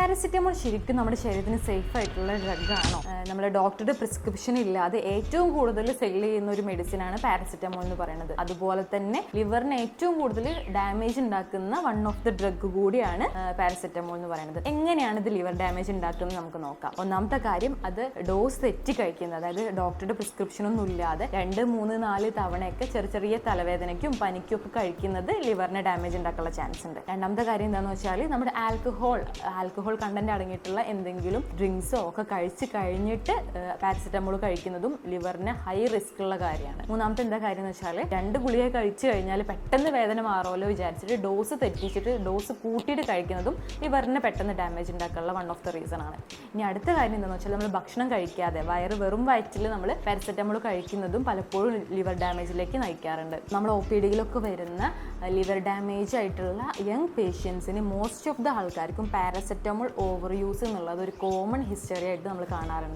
Paracetamol ശരിക്കും നമ്മുടെ ശരീരത്തിന് സേഫ് ആയിട്ടുള്ള ഡ്രഗാണോ? നമ്മുടെ ഡോക്ടറുടെ പ്രിസ്ക്രിപ്ഷൻ ഇല്ലാതെ ഏറ്റവും കൂടുതൽ സെൽ ചെയ്യുന്ന ഒരു മെഡിസിൻ ആണ് പാരസിറ്റമോൾ എന്ന് പറയുന്നത്. അതുപോലെ തന്നെ ലിവറിന് ഏറ്റവും കൂടുതൽ ഡാമേജ് ഉണ്ടാക്കുന്ന വൺ ഓഫ് ദി ഡ്രഗ് കൂടിയാണ് പാരസിറ്റമോൾ എന്ന് പറയുന്നത്. എങ്ങനെയാണ് ഇത് ലിവർ ഡാമേജ് ഉണ്ടാക്കുന്നത് നമുക്ക് നോക്കാം. ഒന്നാമത്തെ കാര്യം, അത് ഡോസ് തെറ്റി കഴിക്കുന്നത്. അതായത് ഡോക്ടറുടെ പ്രിസ്ക്രിപ്ഷൻ ഒന്നും ഇല്ലാതെ 2, 3, 4 തവണയൊക്കെ ചെറിയ തലവേദനയ്ക്കും പനിക്കും ഒക്കെ കഴിക്കുന്നത് ലിവറിന് ഡാമേജ് ഉണ്ടാക്കാനുള്ള ചാൻസ് ഉണ്ട്. രണ്ടാമത്തെ കാര്യം എന്താണെന്ന് വെച്ചാൽ, നമ്മുടെ ആൽക്കഹോൾ കണ്ടന്റ് അടങ്ങിയിട്ടുള്ള എന്തെങ്കിലും ഡ്രിങ്ക്സോ ഒക്കെ കഴിച്ച് കഴിഞ്ഞിട്ട് പാരസിറ്റമോൾ കഴിക്കുന്നതും ലിവറിന് ഹൈ റിസ്ക് ഉള്ള കാര്യമാണ്. മൂന്നാമത്തെ എന്താ കാര്യം എന്ന് വെച്ചാൽ, 2 ഗുളിക കഴിച്ചു കഴിഞ്ഞാൽ പെട്ടെന്ന് വേദന മാറുമല്ലോ വിചാരിച്ചിട്ട് ഡോസ് തെറ്റിച്ചിട്ട് ഡോസ് കൂട്ടിയിട്ട് കഴിക്കുന്നതും ലിവറിന് പെട്ടെന്ന് ഡാമേജ് ഉണ്ടാക്കാനുള്ള വൺ ഓഫ് ദ റീസൺ ആണ്. ഇനി അടുത്ത കാര്യം എന്താണെന്ന് വെച്ചാൽ, നമ്മൾ ഭക്ഷണം കഴിക്കാതെ വെറും വയറ്റിൽ നമ്മൾ പാരസിറ്റമോൾ കഴിക്കുന്നതും പലപ്പോഴും ലിവർ ഡാമേജിലേക്ക് നയിക്കാറുണ്ട്. നമ്മൾ OPDയിലൊക്കെ വരുന്ന ലിവർ ഡാമേജ് ആയിട്ടുള്ള യങ് പേഷ്യൻസിന് മോസ്റ്റ് ഓഫ് ദ ആൾക്കാർക്കും പാരസെറ്റമോൾ ഓവർ യൂസ് എന്നുള്ളത് ഒരു കോമൺ ഹിസ്റ്ററി ആയിട്ട് നമ്മൾ കാണാറുണ്ട്.